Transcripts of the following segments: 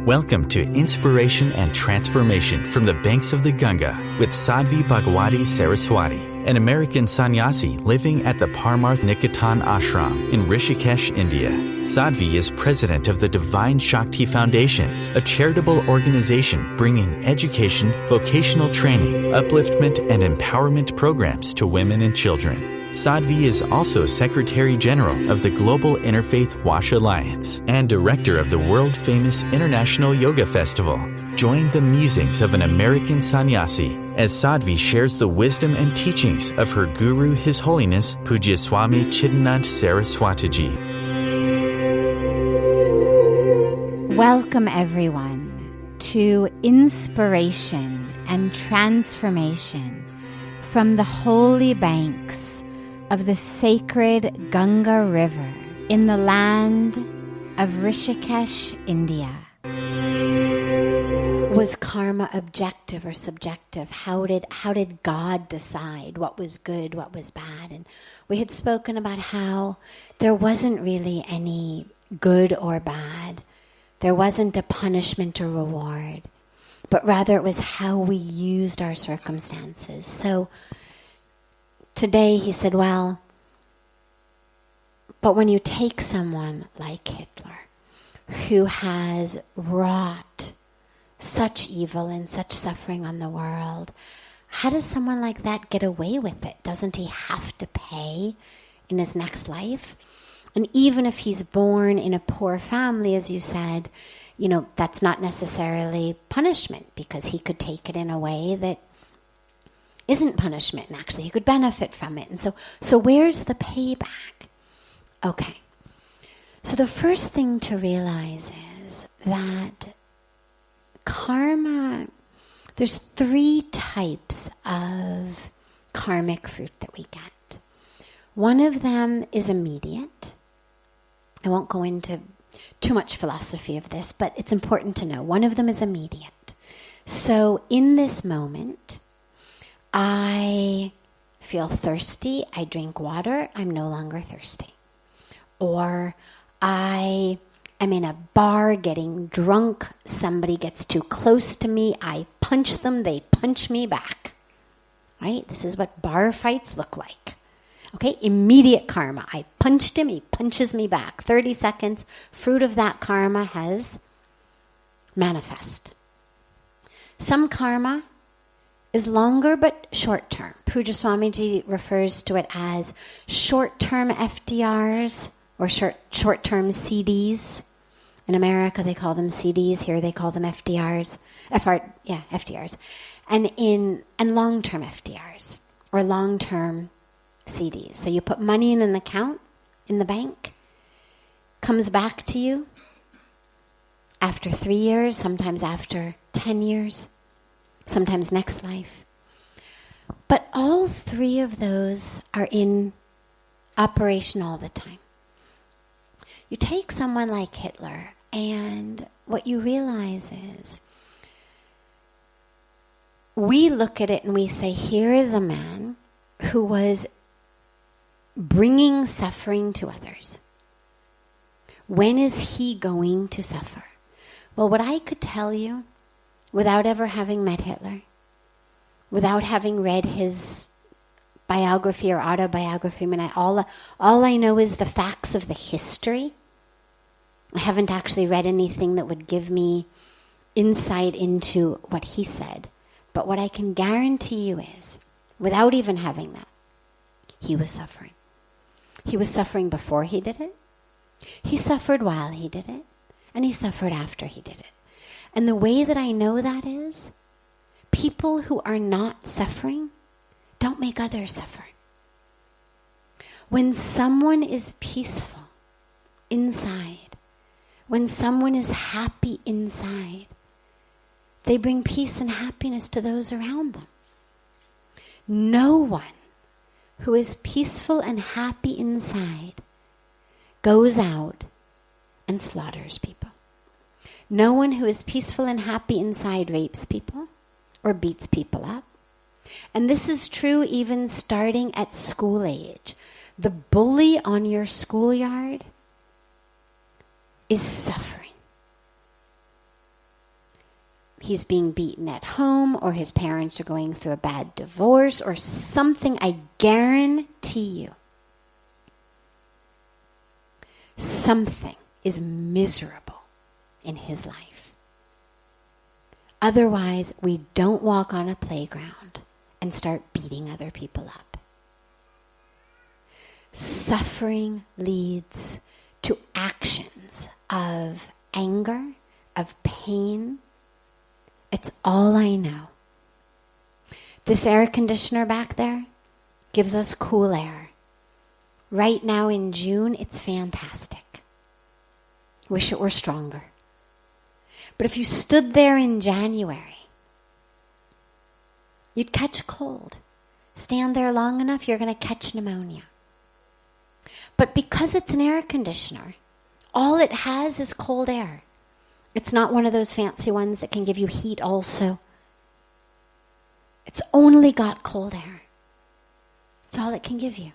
Welcome to Inspiration and Transformation from the Banks of the Ganga with Sadhvi Bhagawati Saraswati, an American sannyasi living at the Parmarth Niketan ashram in Rishikesh, India. Sadhvi is president of the Divine Shakti Foundation, a charitable organization bringing education, vocational training, upliftment, and empowerment programs to women and children. Sadhvi is also Secretary General of the Global Interfaith Wash Alliance and Director of the world-famous International Yoga Festival. Join the musings of an American sannyasi as Sadhvi shares the wisdom and teachings of her guru, His Holiness Pujya Swami Chidanand Saraswatiji. Welcome everyone to Inspiration and Transformation from the holy banks of the sacred Ganga River in the land of Rishikesh, India. Was karma objective or subjective? How did God decide what was good, what was bad? And we had spoken about how there wasn't really any good or bad. There wasn't a punishment or reward, but rather it was how we used our circumstances. So today he said, well, but when you take someone like Hitler, who has wrought such evil and such suffering on the world, how does someone like that get away with it? Doesn't he have to pay in his next life? And even if he's born in a poor family, as you said, that's not necessarily punishment, because he could take it in a way that isn't punishment, and actually he could benefit from it. And so where's the payback? Okay. So the first thing to realize is that karma, there's 3 types of karmic fruit that we get. One of them is immediate. I won't go into too much philosophy of this, but it's important to know. One of them is immediate. So in this moment, I feel thirsty, I drink water, I'm no longer thirsty. Or I am in a bar getting drunk, somebody gets too close to me, I punch them, they punch me back. Right? This is what bar fights look like. Okay, immediate karma. I punched him, he punches me back. 30 seconds, fruit of that karma has manifest. Some karma is longer but short-term. Pujya Swamiji refers to it as short-term FDRs or short-term CDs. In America, they call them CDs. Here, they call them FDRs. FDRs. And long-term FDRs or long-term CDs. So you put money in an account in the bank, comes back to you after 3 years, sometimes after 10 years, sometimes next life. But all 3 of those are in operation all the time. You take someone like Hitler, and what you realize is we look at it and we say, here is a man who was bringing suffering to others. When is he going to suffer? Well, what I could tell you, without ever having met Hitler, without having read his biography or autobiography, all I know is the facts of the history. I haven't actually read anything that would give me insight into what he said. But what I can guarantee you is, without even having that, he was suffering. He was suffering before he did it. He suffered while he did it. And he suffered after he did it. And the way that I know that is, people who are not suffering don't make others suffer. When someone is peaceful inside, when someone is happy inside, they bring peace and happiness to those around them. No one who is peaceful and happy inside goes out and slaughters people. No one who is peaceful and happy inside rapes people or beats people up. And this is true even starting at school age. The bully on your schoolyard is suffering. he's being beaten at home, or his parents are going through a bad divorce, or something, I guarantee you, something is miserable in his life. Otherwise, we don't walk on a playground and start beating other people up. Suffering leads to actions of anger, of pain. It's all I know. This air conditioner back there gives us cool air. Right now in June, it's fantastic. Wish it were stronger. But if you stood there in January, you'd catch a cold. Stand there long enough, you're going to catch pneumonia. But because it's an air conditioner, all it has is cold air. It's not one of those fancy ones that can give you heat also. It's only got cold air. That's all it can give you.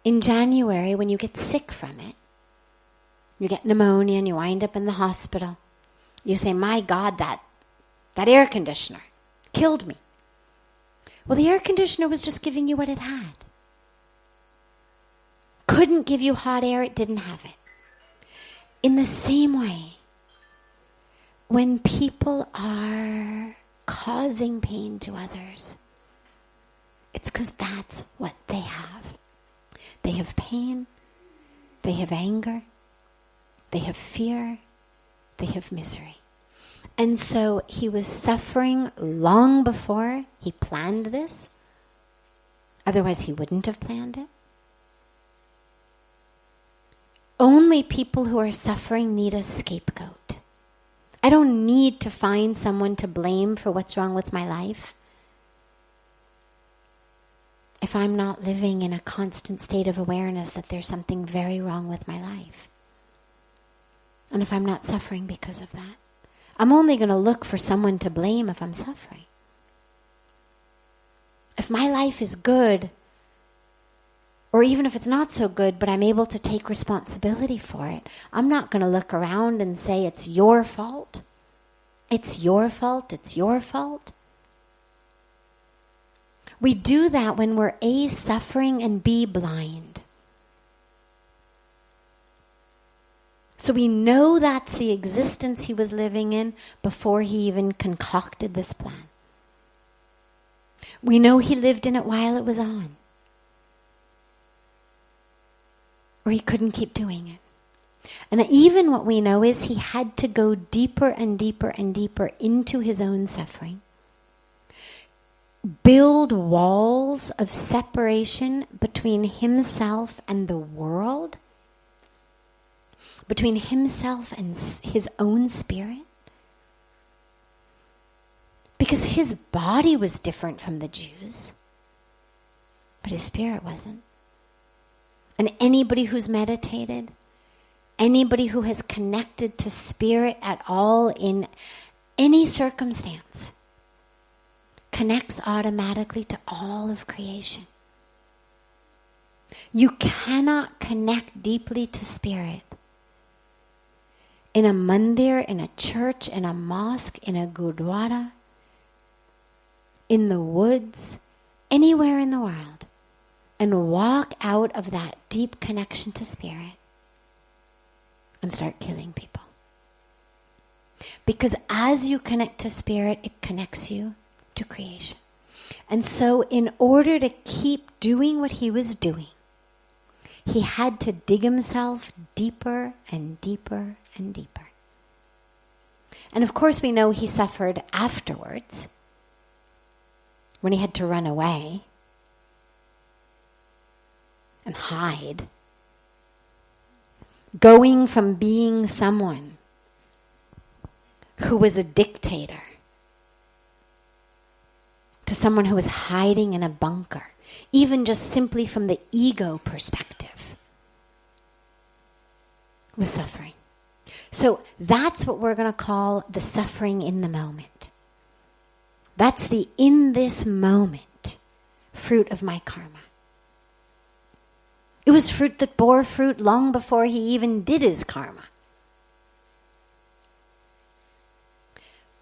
In January, when you get sick from it, you get pneumonia and you wind up in the hospital. You say, my God, that air conditioner killed me. Well, the air conditioner was just giving you what it had. Couldn't give you hot air, it didn't have it. In the same way, when people are causing pain to others, it's because that's what they have. They have pain, they have anger, they have fear, they have misery. And so he was suffering long before he planned this. Otherwise he wouldn't have planned it. Only people who are suffering need a scapegoat. I don't need to find someone to blame for what's wrong with my life if I'm not living in a constant state of awareness that there's something very wrong with my life. And if I'm not suffering because of that. I'm only going to look for someone to blame if I'm suffering. If my life is good, or even if it's not so good, but I'm able to take responsibility for it, I'm not going to look around and say, it's your fault. It's your fault. It's your fault. We do that when we're A, suffering, and B, blind. So we know that's the existence he was living in before he even concocted this plan. We know he lived in it while it was on. Or he couldn't keep doing it. And even what we know is he had to go deeper and deeper and deeper into his own suffering. Build walls of separation between himself and the world. Between himself and his own spirit. Because his body was different from the Jews. But his spirit wasn't. And anybody who's meditated, anybody who has connected to spirit at all in any circumstance, connects automatically to all of creation. You cannot connect deeply to spirit in a mandir, in a church, in a mosque, in a gurdwara, in the woods, anywhere in the world, and walk out of that deep connection to spirit and start killing people. Because as you connect to spirit, it connects you to creation. And so in order to keep doing what he was doing, he had to dig himself deeper and deeper and deeper. And of course we know he suffered afterwards, when he had to run away and hide, going from being someone who was a dictator to someone who was hiding in a bunker, even just simply from the ego perspective, was suffering. So that's what we're going to call the suffering in the moment. That's the in this moment fruit of my karma. It was fruit that bore fruit long before he even did his karma.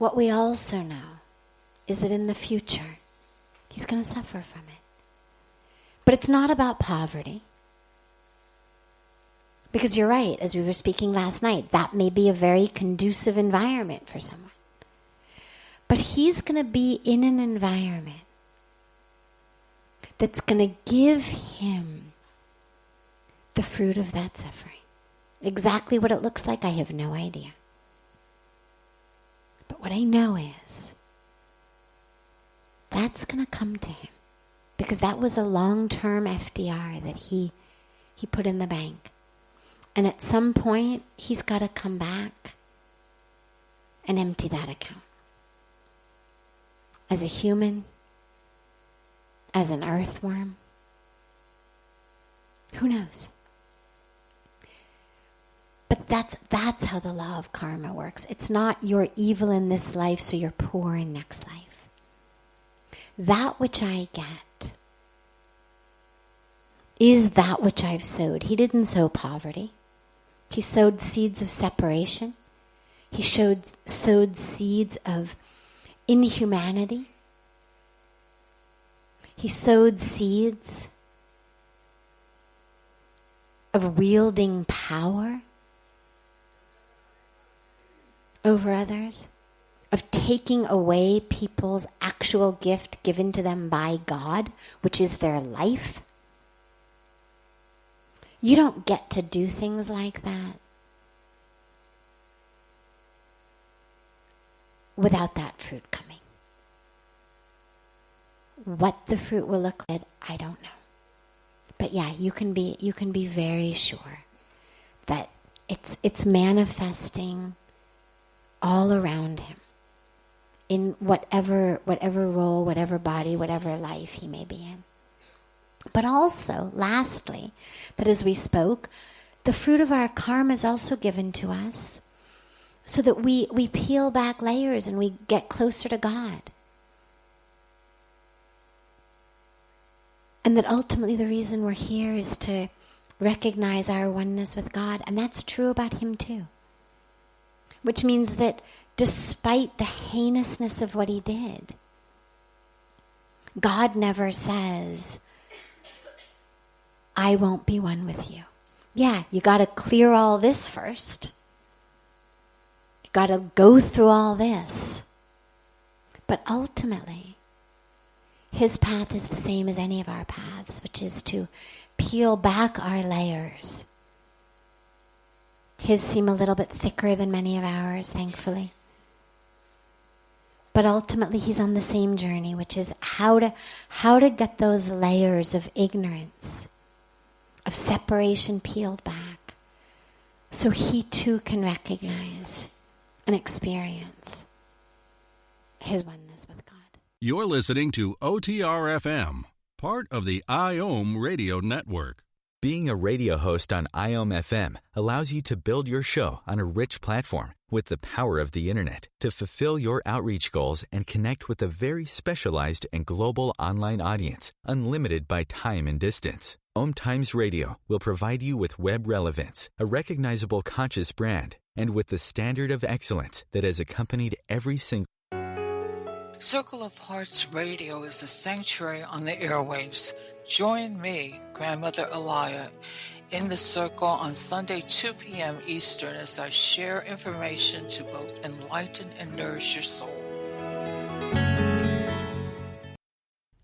What we also know is that in the future, he's going to suffer from it. But it's not about poverty. Because you're right, as we were speaking last night, that may be a very conducive environment for someone. But he's going to be in an environment that's going to give him the fruit of that suffering. Exactly what it looks like, I have no idea. But what I know is that's going to come to him. Because that was a long-term FDR that he put in the bank. And at some point, he's got to come back and empty that account. As a human, as an earthworm, who knows? But that's how the law of karma works. It's not you're evil in this life, so you're poor in next life. That which I get is that which I've sowed. He didn't sow poverty. He sowed seeds of separation. He sowed seeds of inhumanity. He sowed seeds of wielding power over others, of taking away people's actual gift given to them by God, which is their life. You don't get to do things like that without that fruit coming. What the fruit will look like, I don't know. But yeah, you can be very sure that it's manifesting all around him in whatever role, whatever body, whatever life he may be in. But also, lastly, that as we spoke, the fruit of our karma is also given to us so that we peel back layers and we get closer to God. And that ultimately the reason we're here is to recognize our oneness with God. And that's true about him too. Which means that despite the heinousness of what he did, God never says, I won't be one with you. Yeah, you got to clear all this first. You got to go through all this. But ultimately, his path is the same as any of our paths, which is to peel back our layers. His seem a little bit thicker than many of ours, thankfully. But ultimately, he's on the same journey, which is how to get those layers of ignorance, of separation peeled back, so he too can recognize and experience his oneness with God. You're listening to OTR-FM, part of the IOM radio network. Being a radio host on IOM FM allows you to build your show on a rich platform with the power of the internet to fulfill your outreach goals and connect with a very specialized and global online audience, unlimited by time and distance. OMTimes Radio will provide you with web relevance, a recognizable conscious brand, and with the standard of excellence that has accompanied every single Circle of Hearts Radio is a sanctuary on the airwaves. Join me, Grandmother Alaya, in the circle on Sunday, 2 p.m. Eastern as I share information to both enlighten and nourish your soul.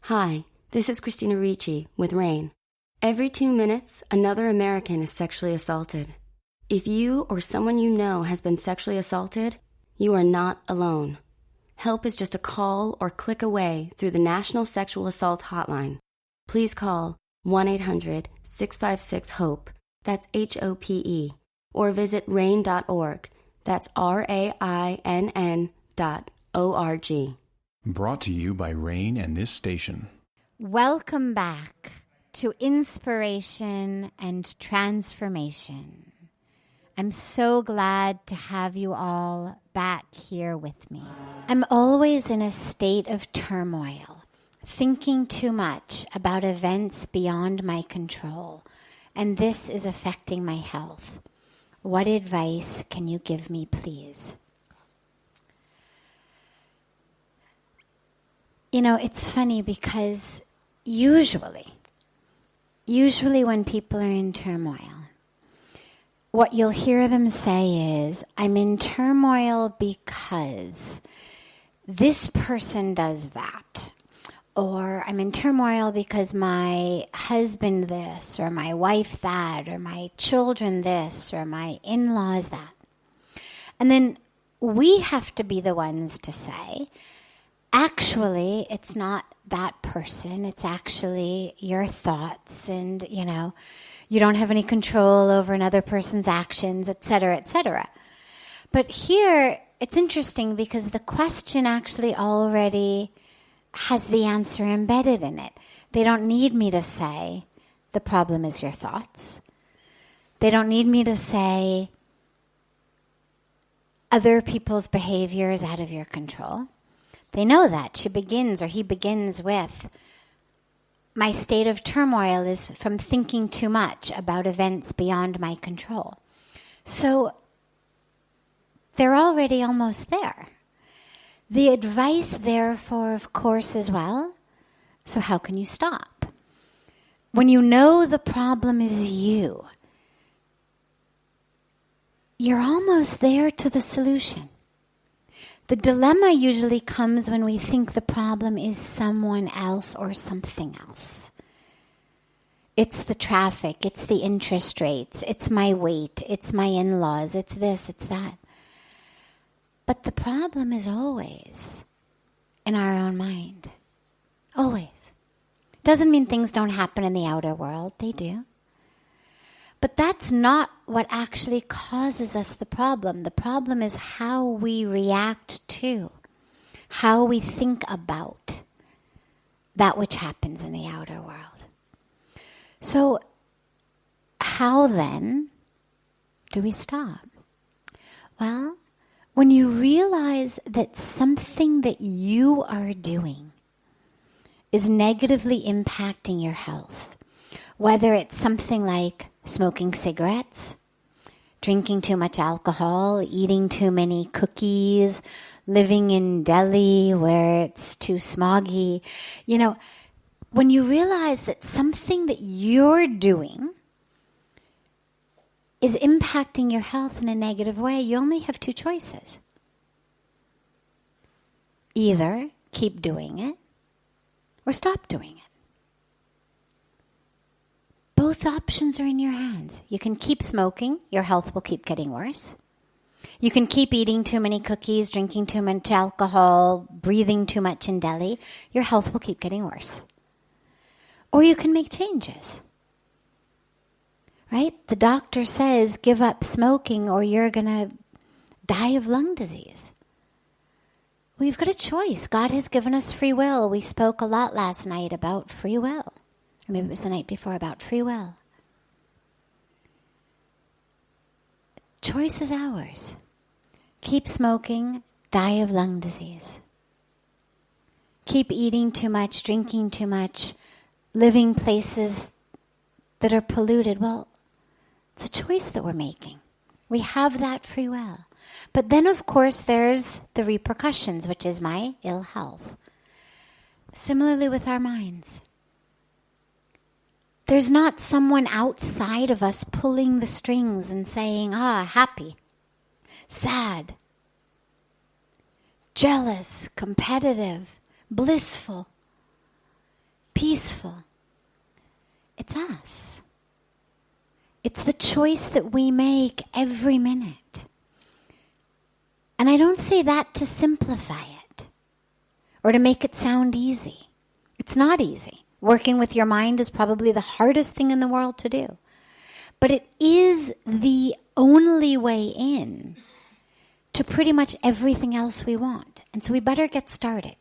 Hi, this is Christina Ricci with RAIN. Every 2 minutes, another American is sexually assaulted. If you or someone you know has been sexually assaulted, you are not alone. Help is just a call or click away through the National Sexual Assault Hotline. Please call 1-800-656-HOPE, that's HOPE, or visit RAIN.org, that's RAINN.org. Brought to you by RAIN and this station. Welcome back to Inspiration and Transformation. I'm so glad to have you all back here with me. I'm always in a state of turmoil, thinking too much about events beyond my control, and this is affecting my health. What advice can you give me, please? It's funny because usually when people are in turmoil, what you'll hear them say is, I'm in turmoil because this person does that. Or I'm in turmoil because my husband this, or my wife that, or my children this, or my in-laws that. And then we have to be the ones to say, actually, it's not that person. It's actually your thoughts, and, you don't have any control over another person's actions, etc., etc. But here, it's interesting because the question actually already has the answer embedded in it. They don't need me to say, the problem is your thoughts. They don't need me to say, other people's behavior is out of your control. They know that. She begins, or he begins with, my state of turmoil is from thinking too much about events beyond my control. So they're already almost there. The advice, therefore, of course, as well, so how can you stop? When you know the problem is you're almost there to the solution. The dilemma usually comes when we think the problem is someone else or something else. It's the traffic, it's the interest rates, it's my weight, it's my in-laws, it's this, it's that. But the problem is always in our own mind. Always. Doesn't mean things don't happen in the outer world. They do. But that's not what actually causes us the problem. The problem is how we react to, how we think about that which happens in the outer world. So, how then do we stop? Well, when you realize that something that you are doing is negatively impacting your health, whether it's something like smoking cigarettes, drinking too much alcohol, eating too many cookies, living in Delhi where it's too smoggy, when you realize that something that you're doing is impacting your health in a negative way, you only have two choices. Either keep doing it or stop doing it. Both options are in your hands. You can keep smoking, your health will keep getting worse. You can keep eating too many cookies, drinking too much alcohol, breathing too much in Delhi, your health will keep getting worse. Or you can make changes. Right? The doctor says, give up smoking or you're going to die of lung disease. We've got a choice. God has given us free will. We spoke a lot last night about free will. Or maybe it was the night before about free will. Choice is ours. Keep smoking, die of lung disease. Keep eating too much, drinking too much, living places that are polluted. Well, it's a choice that we're making. We have that free will. But then, of course, there's the repercussions, which is my ill health. Similarly with our minds. There's not someone outside of us pulling the strings and saying, happy, sad, jealous, competitive, blissful, peaceful. It's us. It's the choice that we make every minute. And I don't say that to simplify it or to make it sound easy. It's not easy. Working with your mind is probably the hardest thing in the world to do. But it is the only way in to pretty much everything else we want. And so we better get started.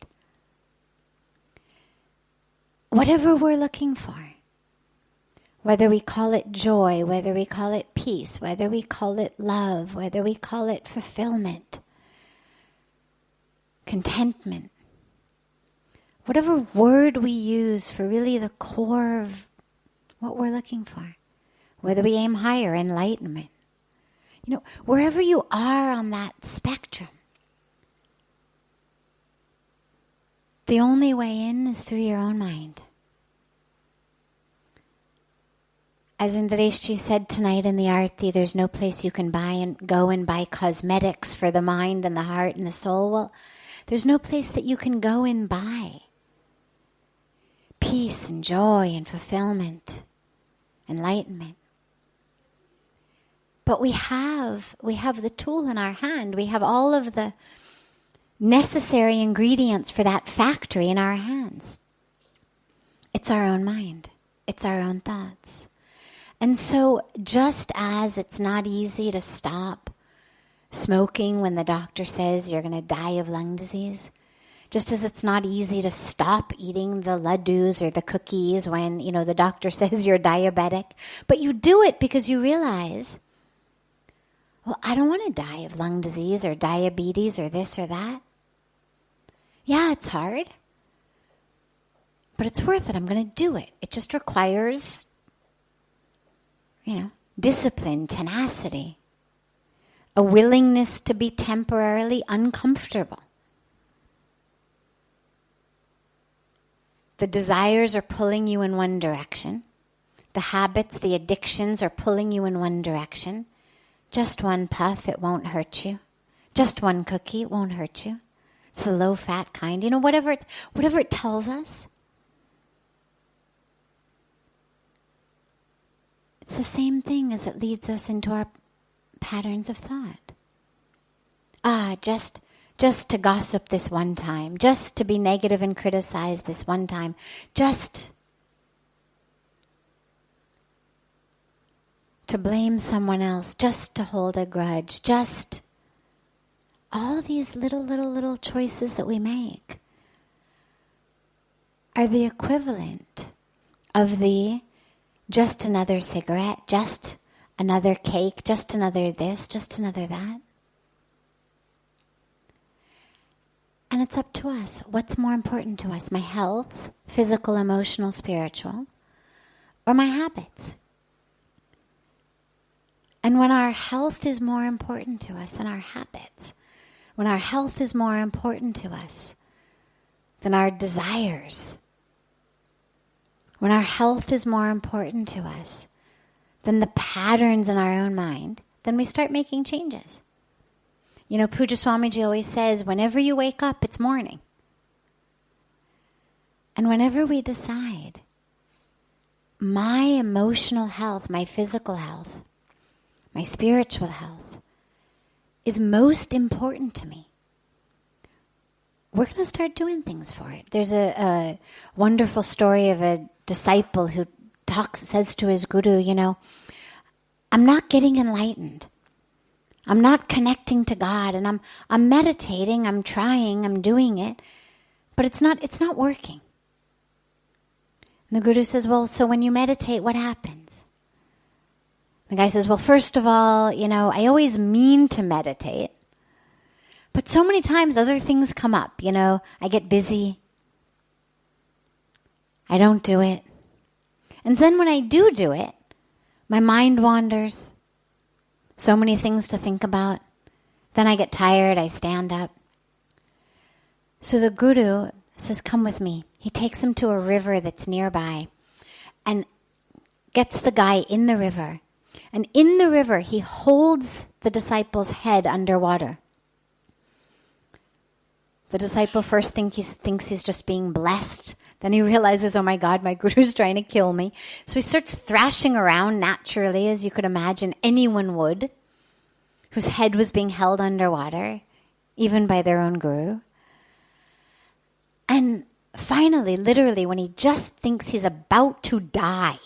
Whatever we're looking for, whether we call it joy, whether we call it peace, whether we call it love, whether we call it fulfillment, contentment, whatever word we use for really the core of what we're looking for, whether we aim higher, enlightenment, wherever you are on that spectrum, The only way in is through your own mind. As Indreshji said tonight in the Aarti, there's no place you can go and buy cosmetics for the mind and the heart and the soul. Well, there's no place that you can go and buy peace and joy and fulfillment, enlightenment. But we have the tool in our hand. We have all of the necessary ingredients for that factory in our hands. It's our own mind. It's our own thoughts. And so just as it's not easy to stop smoking when the doctor says you're going to die of lung disease, just as it's not easy to stop eating the laddus or the cookies when, the doctor says you're diabetic, but you do it because you realize, well, I don't want to die of lung disease or diabetes or this or that. Yeah, it's hard, but it's worth it. I'm going to do it. It just requires, discipline, tenacity, a willingness to be temporarily uncomfortable. The desires are pulling you in one direction. The habits, the addictions are pulling you in one direction. Just one puff, it won't hurt you. Just one cookie, it won't hurt you. It's the low-fat kind. Whatever it tells us. It's the same thing as it leads us into our patterns of thought. Just to gossip this one time, just to be negative and criticize this one time, just to blame someone else, just to hold a grudge, just all these little choices that we make are the equivalent of the just another cigarette, just another cake, just another this, just another that. And it's up to us. What's more important to us? My health, physical, emotional, spiritual, or my habits? And when our health is more important to us than our habits, when our health is more important to us than our desires, when our health is more important to us than the patterns in our own mind, then we start making changes. Puja Swamiji always says, whenever you wake up, it's morning. And whenever we decide, my emotional health, my physical health, my spiritual health is most important to me, we're going to start doing things for it. There's a wonderful story of a disciple who says to his guru, I'm not getting enlightened. I'm not connecting to God, and I'm meditating, I'm trying, I'm doing it, but it's not working. And the guru says, well, so when you meditate, what happens? The guy says, well, first of all, I always mean to meditate, but so many times other things come up, I get busy, I don't do it. And then when I do it, my mind wanders. So many things to think about. Then I get tired, I stand up. So the guru says, come with me. He takes him to a river that's nearby and gets the guy in the river. And in the river, he holds the disciple's head underwater. The disciple first thinks he's just being blessed. Then he realizes, oh my God, my guru's trying to kill me. So he starts thrashing around naturally, as you could imagine anyone would, whose head was being held underwater, even by their own guru. And finally, literally, when he just thinks he's about to die,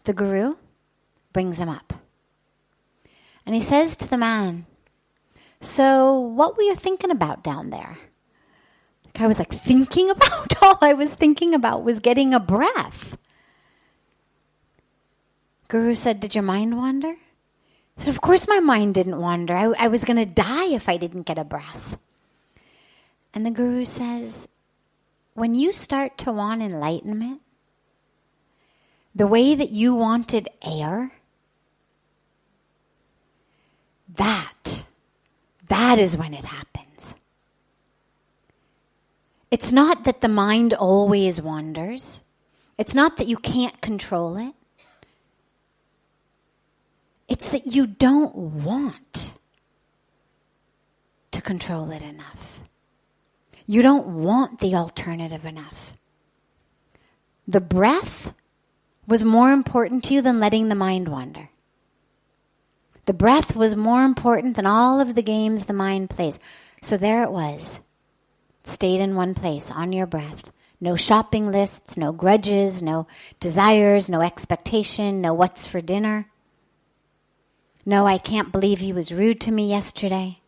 the guru brings him up. And he says to the man, so what were you thinking about down there? I was thinking about, all I was thinking about was getting a breath. Guru said, did your mind wander? I said, of course my mind didn't wander. I was going to die if I didn't get a breath. And the Guru says, when you start to want enlightenment, the way that you wanted air, that is when it happens. It's not that the mind always wanders. It's not that you can't control it. It's that you don't want to control it enough. You don't want the alternative enough. The breath was more important to you than letting the mind wander. The breath was more important than all of the games the mind plays. So there it was. Stayed in one place, on your breath. No shopping lists, no grudges, no desires, no expectation, no what's for dinner. No, I can't believe he was rude to me yesterday.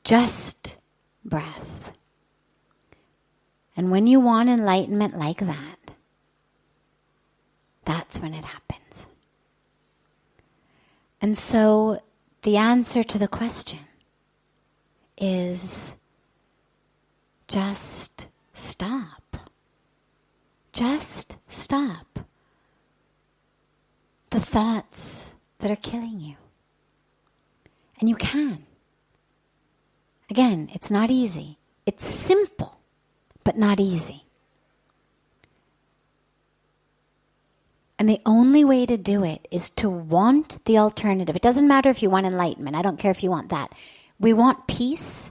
Just breath. And when you want enlightenment like that, that's when it happens. And so the answer to the question is just stop. Just stop the thoughts that are killing you. And you can. Again, it's not easy. It's simple, but not easy. And the only way to do it is to want the alternative. It doesn't matter if you want enlightenment. I don't care if you want that. We want peace.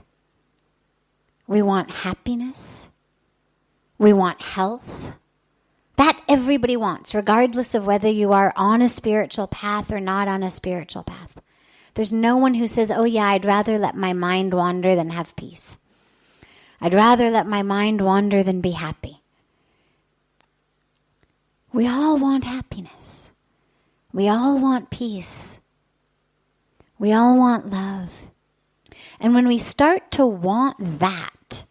We want happiness. We want health. That everybody wants, regardless of whether you are on a spiritual path or not on a spiritual path. There's no one who says, oh yeah, I'd rather let my mind wander than have peace. I'd rather let my mind wander than be happy. We all want happiness. We all want peace. We all want love. And when we start to want that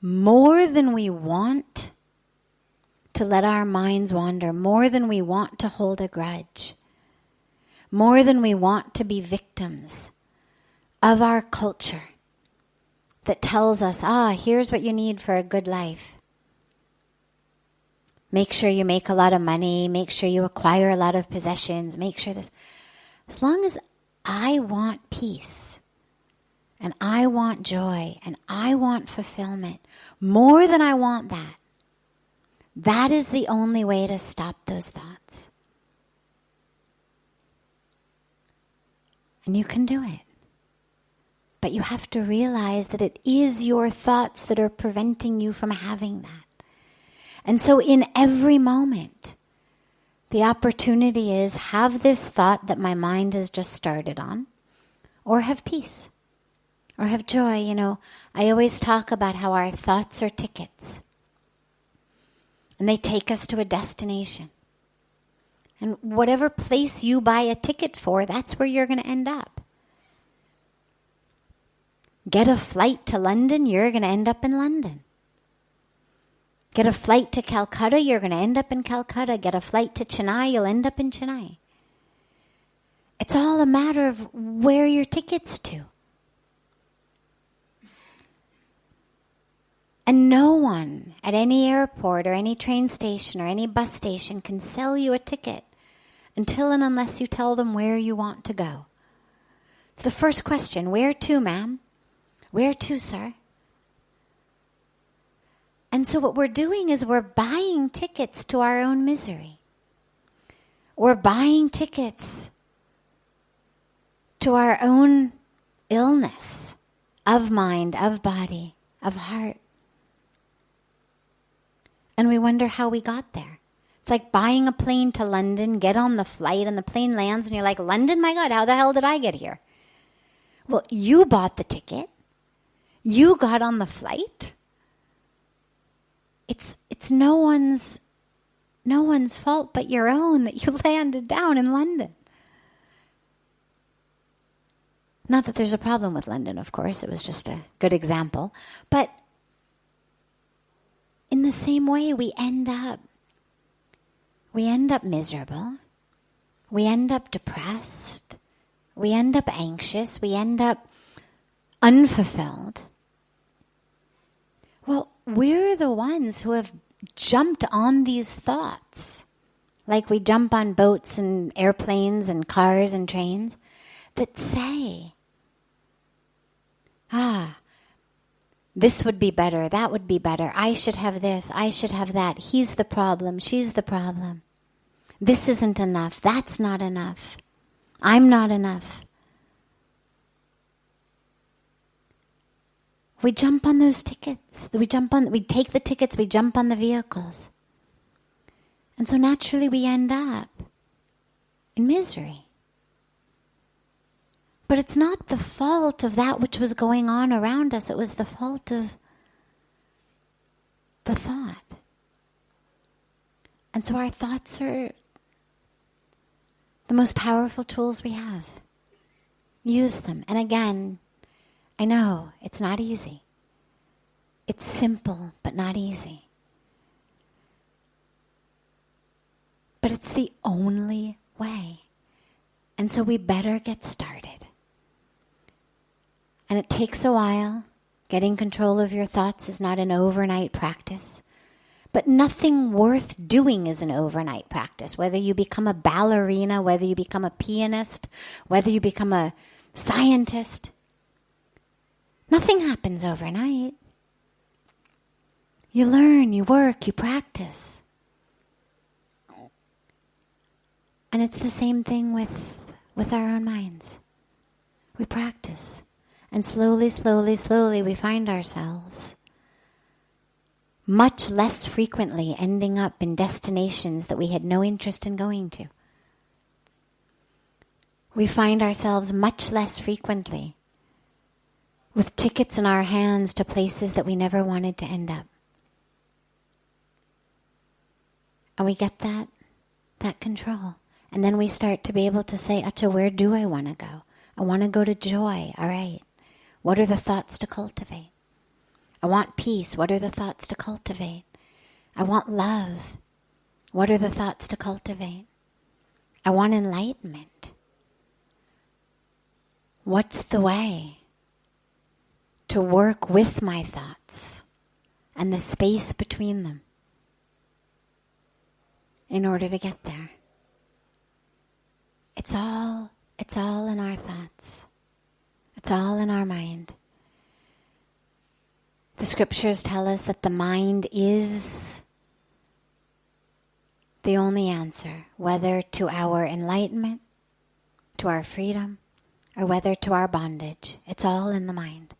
more than we want to let our minds wander, more than we want to hold a grudge, more than we want to be victims of our culture that tells us, here's what you need for a good life. Make sure you make a lot of money, make sure you acquire a lot of possessions, make sure this. As long as I want peace, and I want joy, and I want fulfillment, more than I want that, that is the only way to stop those thoughts. And you can do it. But you have to realize that it is your thoughts that are preventing you from having that. And so in every moment, the opportunity is have this thought that my mind has just started on, or have peace, or have joy. You know, I always talk about how our thoughts are tickets. And they take us to a destination. And whatever place you buy a ticket for, that's where you're going to end up. Get a flight to London, you're going to end up in London. Get a flight to Calcutta, you're going to end up in Calcutta. Get a flight to Chennai, you'll end up in Chennai. It's all a matter of where your ticket's to. And no one at any airport or any train station or any bus station can sell you a ticket until and unless you tell them where you want to go. It's the first question. Where to, ma'am? Where to, sir? And so what we're doing is we're buying tickets to our own misery. We're buying tickets to our own illness of mind, of body, of heart. And we wonder how we got there. It's like buying a plane to London, get on the flight, and the plane lands, and you're like, London? My God, how the hell did I get here? Well, you bought the ticket. You got on the flight. It's no one's fault but your own that you landed down in London. Not that there's a problem with London, of course. It was just a good example. But in the same way, we end up miserable. We end up depressed. We end up anxious. We end up unfulfilled. Well, we're the ones who have jumped on these thoughts, like we jump on boats and airplanes and cars and trains, that say, This would be better. That would be better. I should have this. I should have that. He's the problem. She's the problem. This isn't enough. That's not enough. I'm not enough. We jump on those tickets. We take the tickets, we jump on the vehicles. And so naturally we end up in misery. But it's not the fault of that which was going on around us. It was the fault of the thought. And so our thoughts are the most powerful tools we have. Use them. And again, I know it's not easy. It's simple, but not easy. But it's the only way. And so we better get started. And it takes a while. Getting control of your thoughts is not an overnight practice. But nothing worth doing is an overnight practice. Whether you become a ballerina, whether you become a pianist, whether you become a scientist, nothing happens overnight. You learn, you work, you practice. And it's the same thing with our own minds. We practice. And slowly, slowly, slowly we find ourselves much less frequently ending up in destinations that we had no interest in going to. We find ourselves much less frequently with tickets in our hands to places that we never wanted to end up. And we get that control. And then we start to be able to say, Acha, where do I want to go? I want to go to joy. All right. What are the thoughts to cultivate? I want peace. What are the thoughts to cultivate? I want love. What are the thoughts to cultivate? I want enlightenment. What's the way to work with my thoughts and the space between them in order to get there? It's all in our thoughts. It's all in our mind. The scriptures tell us that the mind is the only answer, whether to our enlightenment, to our freedom, or whether to our bondage. It's all in the mind.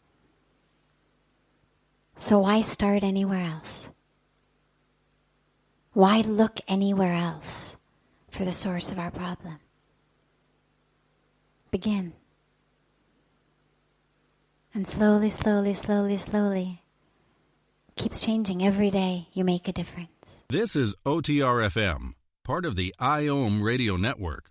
So why start anywhere else? Why look anywhere else for the source of our problem? Begin. And slowly, slowly, slowly, slowly, keeps changing. Every day you make a difference. This is OTR-FM, part of the IOM radio network.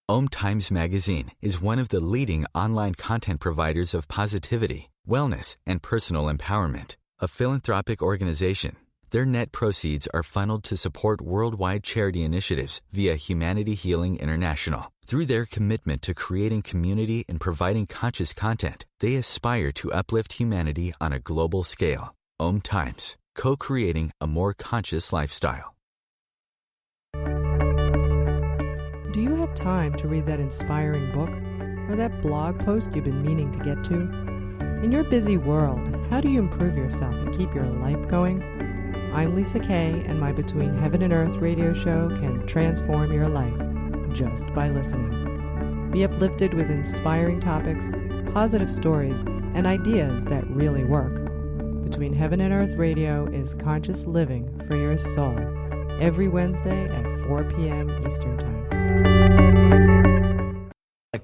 OMTimes magazine is one of the leading online content providers of positivity, wellness, and personal empowerment. A philanthropic organization, their net proceeds are funneled to support worldwide charity initiatives via Humanity Healing International. Through their commitment to creating community and providing conscious content, they aspire to uplift humanity on a global scale. OMTimes, co-creating a more conscious lifestyle. Do you have time to read that inspiring book or that blog post you've been meaning to get to? In your busy world, how do you improve yourself and keep your life going? I'm Lisa Kay, and my Between Heaven and Earth radio show can transform your life just by listening. Be uplifted with inspiring topics, positive stories, and ideas that really work. Between Heaven and Earth Radio is conscious living for your soul, every Wednesday at 4 p.m. Eastern Time.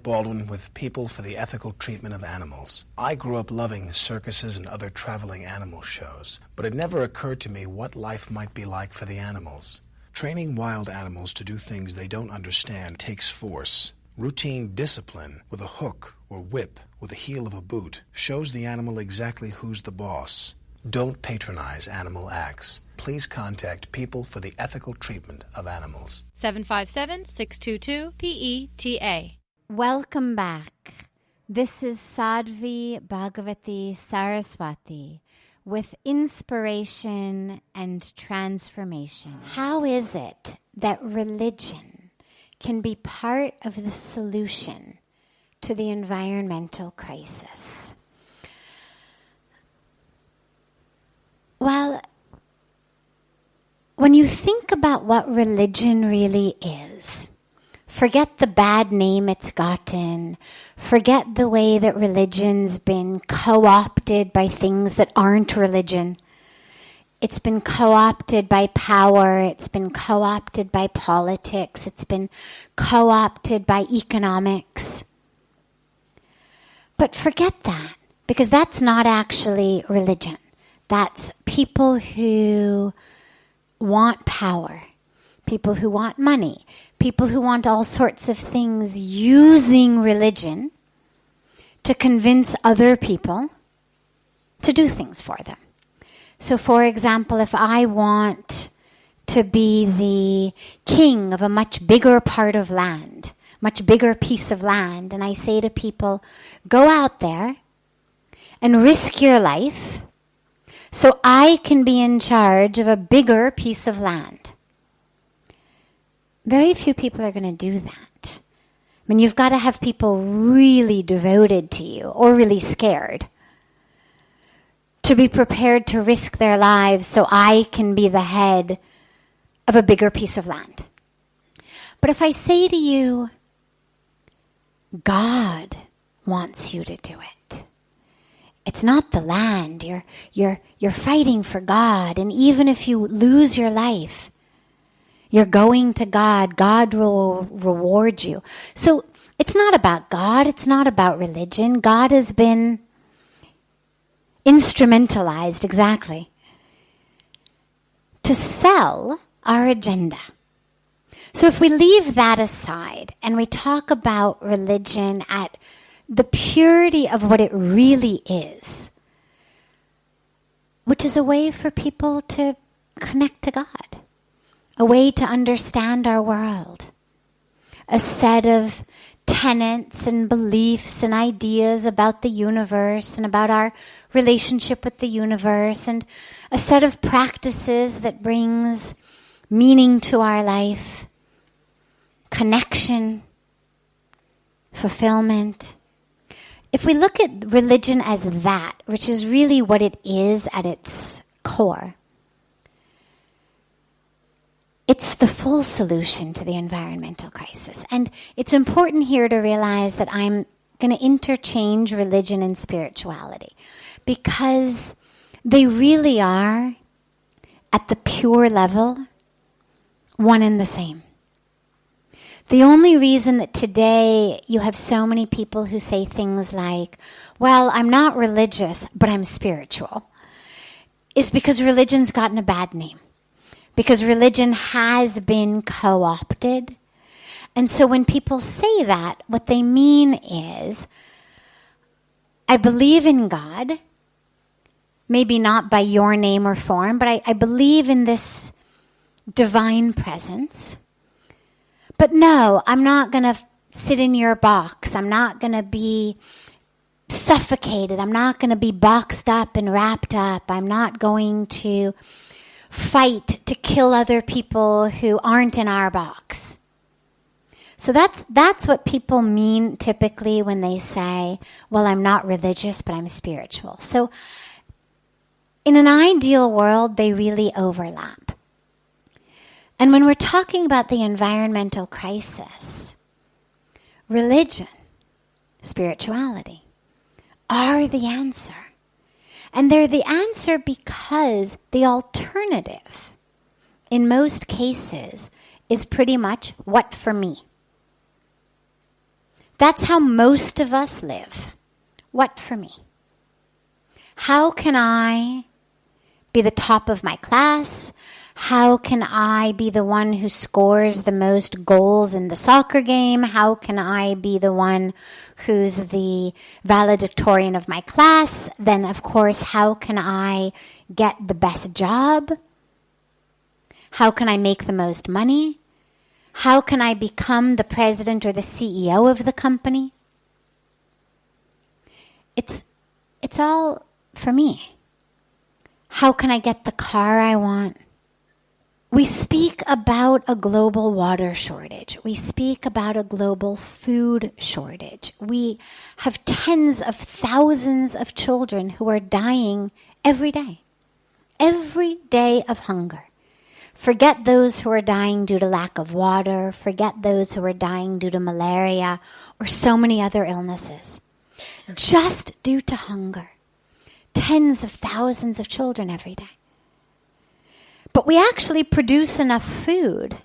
Baldwin with People for the Ethical Treatment of Animals. I grew up loving circuses and other traveling animal shows, but it never occurred to me what life might be like for the animals. Training wild animals to do things they don't understand takes force. Routine discipline with a hook or whip with the heel of a boot shows the animal exactly who's the boss. Don't patronize animal acts. Please contact People for the Ethical Treatment of Animals. 757-622-PETA. Welcome back. This is Sadhvi Bhagawati Saraswati with inspiration and transformation. How is it that religion can be part of the solution to the environmental crisis? Well, when you think about what religion really is, forget the bad name it's gotten, forget the way that religion's been co-opted by things that aren't religion. It's been co-opted by power, it's been co-opted by politics, it's been co-opted by economics. But forget that, because that's not actually religion. That's people who want power, people who want money, people who want all sorts of things using religion to convince other people to do things for them. So, for example, if I want to be the king of a much bigger part of land, much bigger piece of land, and I say to people, go out there and risk your life so I can be in charge of a bigger piece of land. Very few people are going to do that. I mean, you've got to have people really devoted to you or really scared to be prepared to risk their lives so I can be the head of a bigger piece of land. But if I say to you, God wants you to do it. It's not the land. You're fighting for God. And even if you lose your life, you're going to God. God will reward you. So it's not about God. It's not about religion. God has been instrumentalized, exactly, to sell our agenda. So if we leave that aside and we talk about religion at the purity of what it really is, which is a way for people to connect to God, a way to understand our world, a set of tenets and beliefs and ideas about the universe and about our relationship with the universe, and a set of practices that brings meaning to our life, connection, fulfillment. If we look at religion as that, which is really what it is at its core, it's the full solution to the environmental crisis. And it's important here to realize that I'm going to interchange religion and spirituality, because they really are, at the pure level, one and the same. The only reason that today you have so many people who say things like, well, I'm not religious, but I'm spiritual, is because religion's gotten a bad name. Because religion has been co-opted. And so when people say that, what they mean is, I believe in God, maybe not by your name or form, but I believe in this divine presence. But no, I'm not going to sit in your box. I'm not going to be suffocated. I'm not going to be boxed up and wrapped up. I'm not going to fight to kill other people who aren't in our box. So that's what people mean typically when they say, well, I'm not religious, but I'm spiritual. So in an ideal world, they really overlap. And when we're talking about the environmental crisis, religion, spirituality are the answer. And they're the answer because the alternative, in most cases, is pretty much what for me. That's how most of us live. What for me? How can I be the top of my class? How can I be the one who scores the most goals in the soccer game? How can I be the one who's the valedictorian of my class? Then, of course, how can I get the best job? How can I make the most money? How can I become the president or the CEO of the company? It's all for me. How can I get the car I want? We speak about a global water shortage. We speak about a global food shortage. We have tens of thousands of children who are dying every day. every day of hunger. Forget those who are dying due to lack of water. Forget those who are dying due to malaria or so many other illnesses. Just due to hunger. Tens of thousands of children every day. But we actually produce enough food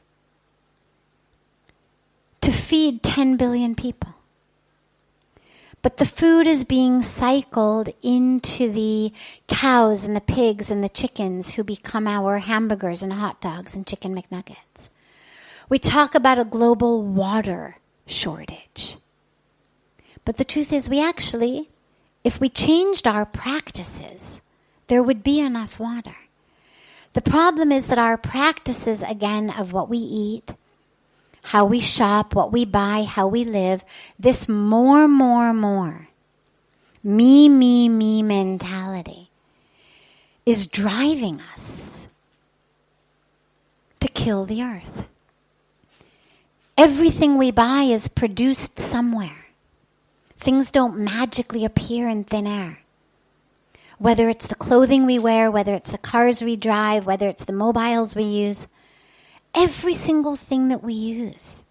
to feed 10 billion people. But the food is being cycled into the cows and the pigs and the chickens who become our hamburgers and hot dogs and chicken McNuggets. We talk about a global water shortage. But the truth is, we actually, if we changed our practices, there would be enough water. The problem is that our practices, again, of what we eat, how we shop, what we buy, how we live, this more, me mentality is driving us to kill the earth. Everything we buy is produced somewhere. Things don't magically appear in thin air. Whether it's the clothing we wear, whether it's the cars we drive, whether it's the mobiles we use, every single thing that we use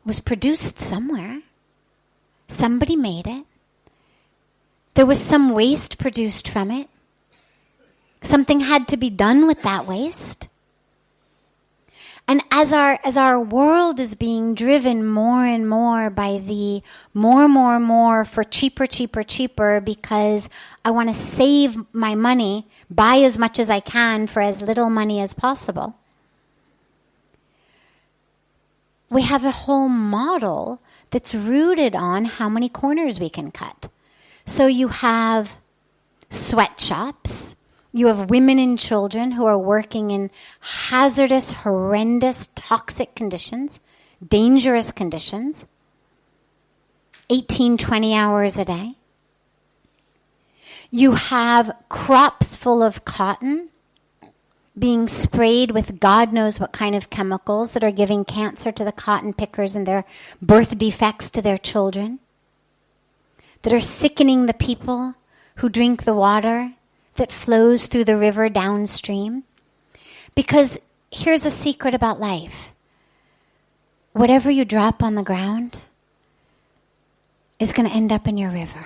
was produced somewhere. Somebody made it. There was some waste produced from it. Something had to be done with that waste. And as our world is being driven more and more by the more for cheaper, because I want to save my money, buy as much as I can for as little money as possible, we have a whole model that's rooted on how many corners we can cut. So you have sweatshops. You have women and children who are working in hazardous, horrendous, toxic conditions, dangerous conditions, 18, 20 hours a day. You have crops full of cotton being sprayed with God knows what kind of chemicals that are giving cancer to the cotton pickers and their birth defects to their children, that are sickening the people who drink the water that flows through the river downstream. Because here's a secret about life. Whatever you drop on the ground is going to end up in your river.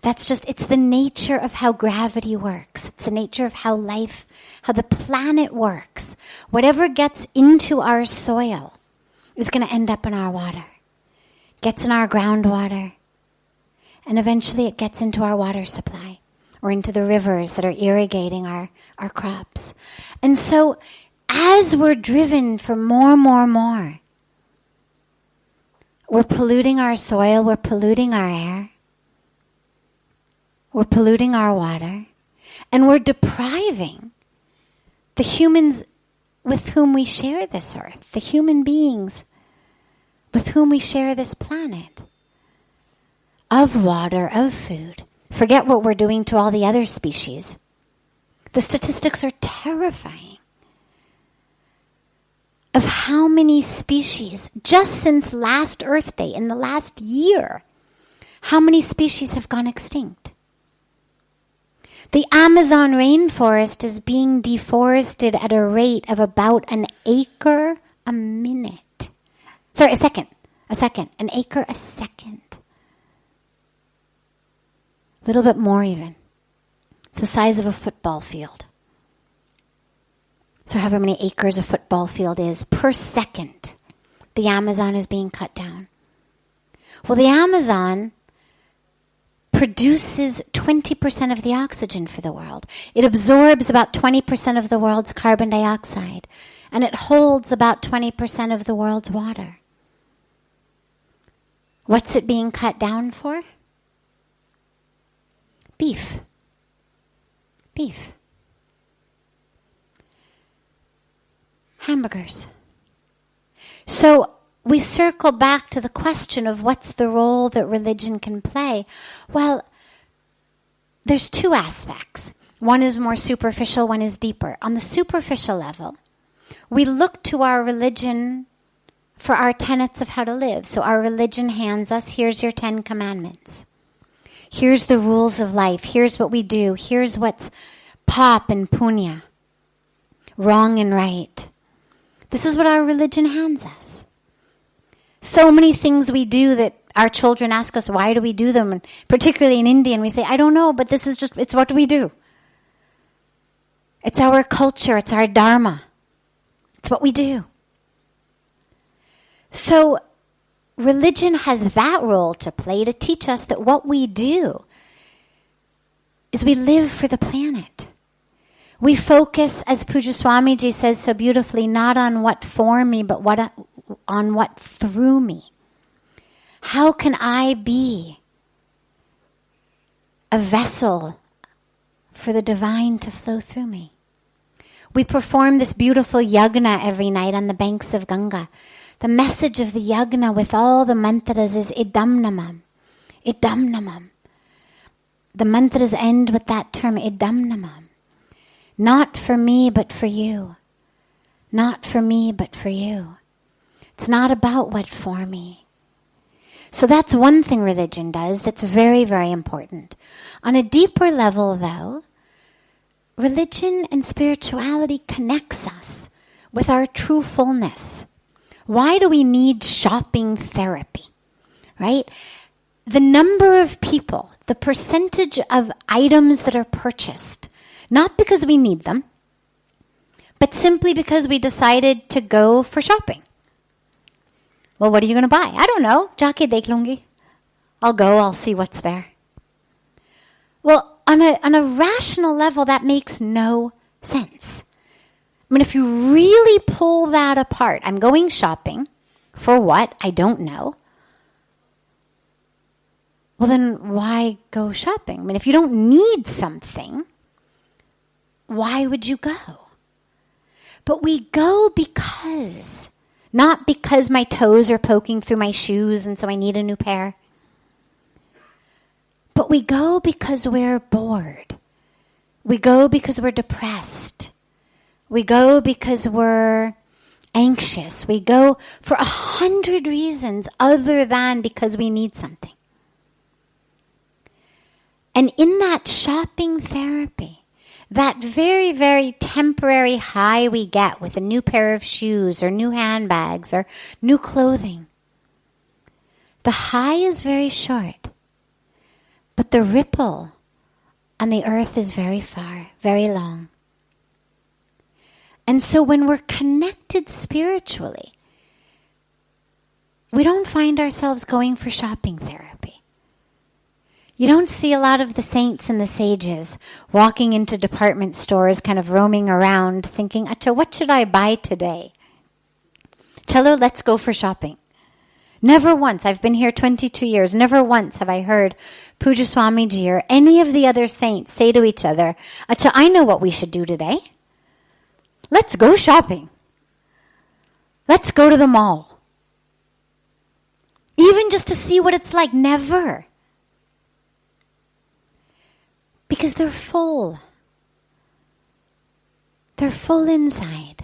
It's the nature of how gravity works. It's the nature of how life, how the planet works. Whatever gets into our soil is going to end up in our water. Gets in our groundwater. And eventually it gets into our water supply or into the rivers that are irrigating our crops. And so as we're driven for more, we're polluting our soil, we're polluting our air, we're polluting our water, and we're depriving the humans with whom we share this earth, the human beings with whom we share this planet, of water, of food. Forget what we're doing to all the other species. The statistics are terrifying of how many species, just since last Earth Day, in the last year, how many species have gone extinct. The Amazon rainforest is being deforested at a rate of about an acre a minute. Sorry, a second. An acre a second. A little bit more even. It's the size of a football field. So however many acres a football field is per second, the Amazon is being cut down. Well, the Amazon produces 20% of the oxygen for the world. It absorbs about 20% of the world's carbon dioxide, and it holds about 20% of the world's water. What's it being cut down for? Beef. Hamburgers. So we circle back to the question of what's the role that religion can play. Well, there's two aspects. One is more superficial, one is deeper. On the superficial level, we look to our religion for our tenets of how to live. So our religion hands us, here's your 10 commandments. Here's the rules of life. Here's what we do. Here's what's pop and punya, wrong and right. This is what our religion hands us. So many things we do that our children ask us, why do we do them? And particularly in India, and we say, I don't know, but this is just, it's what we do. It's our culture, it's our dharma. It's what we do. So religion has that role to play to teach us that what we do is we live for the planet. We focus, as Pujya Swamiji says so beautifully, not on what for me, but on what through me. How can I be a vessel for the divine to flow through me? We perform this beautiful yagna every night on the banks of Ganga. The message of the yagna with all the mantras is idam namam. Idam namam. The mantras end with that term, idam namam. Not for me, but for you. Not for me, but for you. It's not about what for me. So that's one thing religion does that's very, very important. On a deeper level, though, religion and spirituality connects us with our true fullness. Why do we need shopping therapy, right? The number of people, the percentage of items that are purchased, not because we need them, but simply because we decided to go for shopping. Well, what are you going to buy? I don't know. Jaake dekh lungi. I'll go, I'll see what's there. Well, on a rational level, that makes no sense. I mean, if you really pull that apart, I'm going shopping. For what? I don't know. Well, then why go shopping? I mean, if you don't need something, why would you go? But we go because, not because my toes are poking through my shoes and so I need a new pair. But we go because we're bored. We go because we're depressed. We go because we're anxious. We go for 100 reasons other than because we need something. And in that shopping therapy, that very, very temporary high we get with a new pair of shoes or new handbags or new clothing, the high is very short, but the ripple on the earth is very far, very long. And so when we're connected spiritually, we don't find ourselves going for shopping therapy. You don't see a lot of the saints and the sages walking into department stores, kind of roaming around, thinking, Acha, what should I buy today? Chalo, let's go for shopping. Never once, I've been here 22 years, never once have I heard Pujya Swamiji or any of the other saints say to each other, Acha, I know what we should do today. Let's go shopping. Let's go to the mall. Even just to see what it's like, never. Because they're full. They're full inside.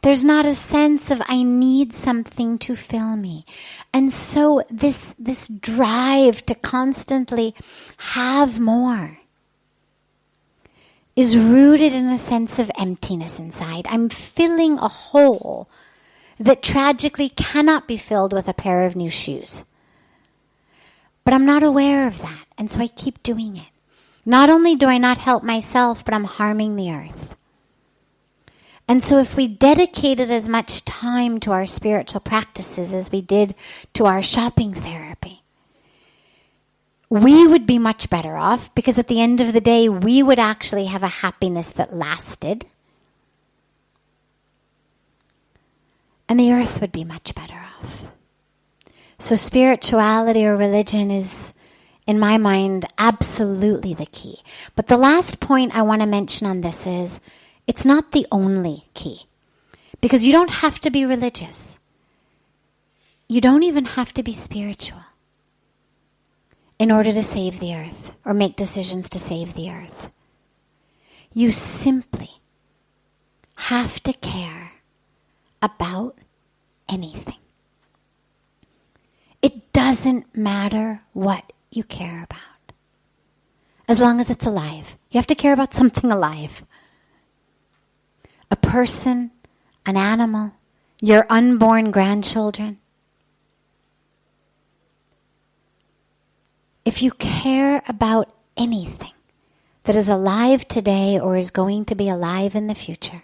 There's not a sense of I need something to fill me. And so this drive to constantly have more is rooted in a sense of emptiness inside. I'm filling a hole that tragically cannot be filled with a pair of new shoes. But I'm not aware of that, and so I keep doing it. Not only do I not help myself, but I'm harming the earth. And so if we dedicated as much time to our spiritual practices as we did to our shopping therapy, we would be much better off, because at the end of the day, we would actually have a happiness that lasted. And the earth would be much better off. So spirituality or religion is, in my mind, absolutely the key. But the last point I want to mention on this is, it's not the only key. Because you don't have to be religious. You don't even have to be spiritual in order to save the earth or make decisions to save the earth. You simply have to care about anything. It doesn't matter what you care about, as long as it's alive. You have to care about something alive. A person, an animal, your unborn grandchildren. If you care about anything that is alive today or is going to be alive in the future,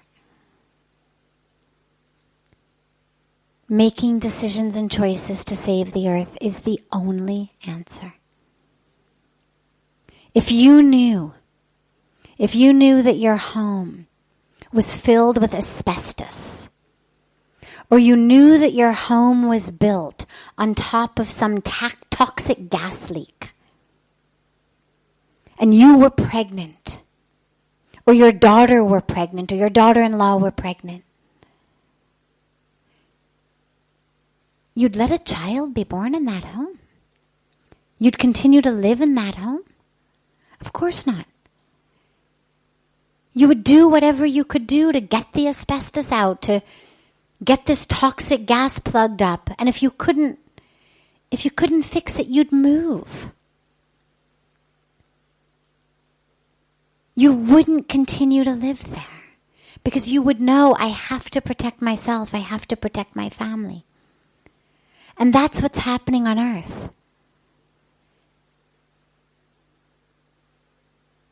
making decisions and choices to save the earth is the only answer. If you knew that your home was filled with asbestos, or you knew that your home was built on top of some toxic gas leak, and you were pregnant, or your daughter were pregnant, or your daughter-in-law were pregnant, you'd let a child be born in that home? You'd continue to live in that home? Of course not. You would do whatever you could do to get the asbestos out, to get this toxic gas plugged up. And if you couldn't fix it, you'd move. You wouldn't continue to live there because you would know, I have to protect myself, I have to protect my family. And that's what's happening on Earth.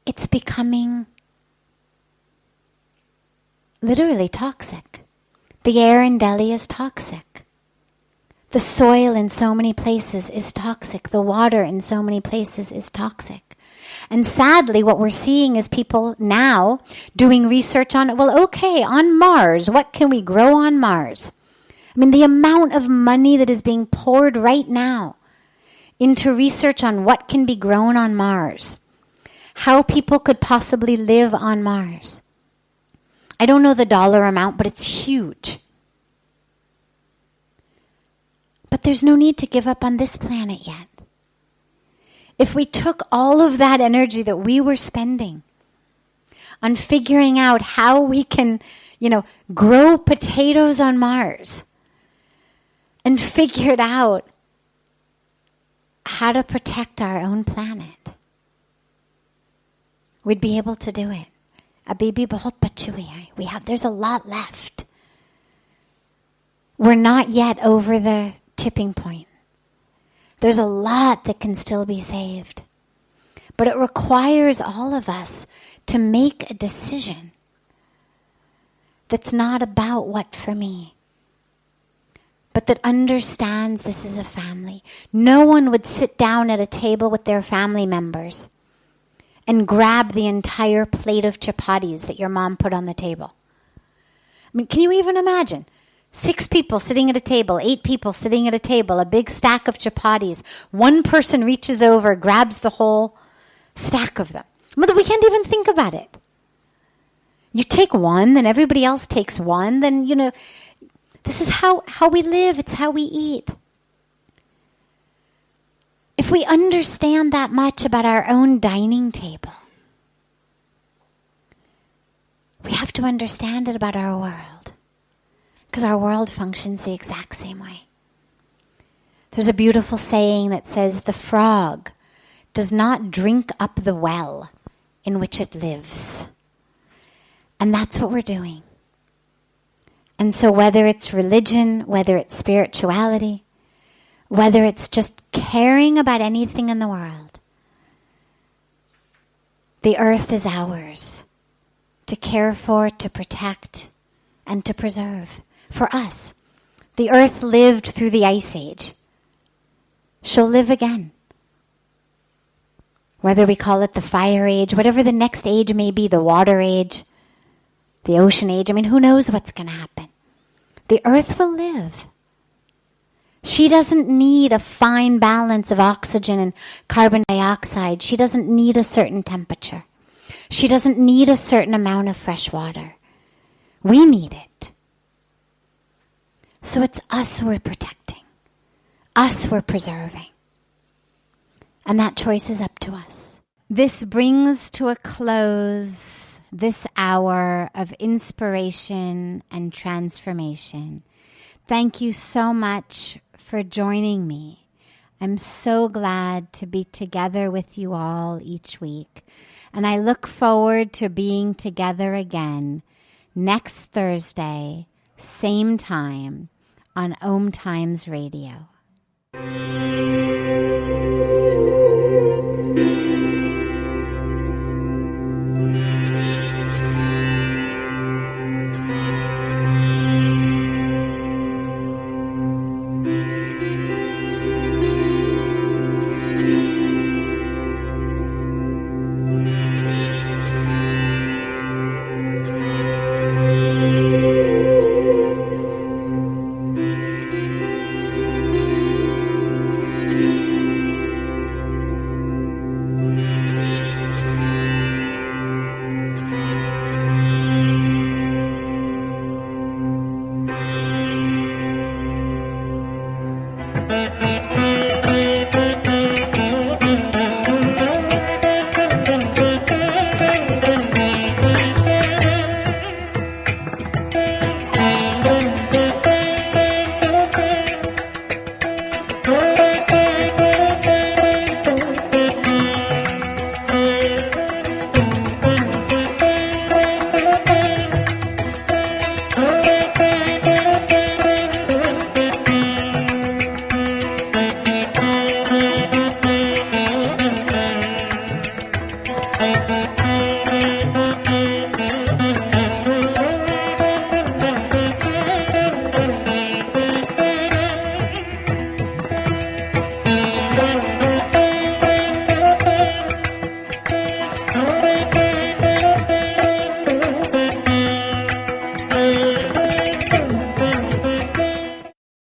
It's becoming literally toxic. The air in Delhi is toxic. The soil in so many places is toxic. The water in so many places is toxic. And sadly, what we're seeing is people now doing research on, well, okay, on Mars, what can we grow on Mars? I mean, the amount of money that is being poured right now into research on what can be grown on Mars, how people could possibly live on Mars. I don't know the dollar amount, but it's huge. But there's no need to give up on this planet yet. If we took all of that energy that we were spending on figuring out how we can, grow potatoes on Mars, and figured out how to protect our own planet, we'd be able to do it. Abhi bahut bachi hui hai. There's a lot left. We're not yet over the tipping point. There's a lot that can still be saved. But it requires all of us to make a decision that's not about what for me, but that understands this is a family. No one would sit down at a table with their family members and grab the entire plate of chapatis that your mom put on the table. I mean, can you even imagine? 6 people sitting at a table, 8 people sitting at a table, a big stack of chapatis. One person reaches over, grabs the whole stack of them. Mother, we can't even think about it. You take one, then everybody else takes one, then, this is how we live. It's how we eat. If we understand that much about our own dining table, we have to understand it about our world, because our world functions the exact same way. There's a beautiful saying that says, the frog does not drink up the well in which it lives. And that's what we're doing. And so whether it's religion, whether it's spirituality, whether it's just caring about anything in the world, the earth is ours to care for, to protect, and to preserve. For us, the earth lived through the ice age. She'll live again. Whether we call it the fire age, whatever the next age may be, the water age, the ocean age, who knows what's going to happen? The earth will live. She doesn't need a fine balance of oxygen and carbon dioxide. She doesn't need a certain temperature. She doesn't need a certain amount of fresh water. We need it. So it's us we're protecting. Us we're preserving. And that choice is up to us. This brings to a close this hour of inspiration and transformation. Thank you so much for joining me I'm so glad to be together with you all each week. And I look forward to being together again next Thursday, same time, on OMTimes Radio.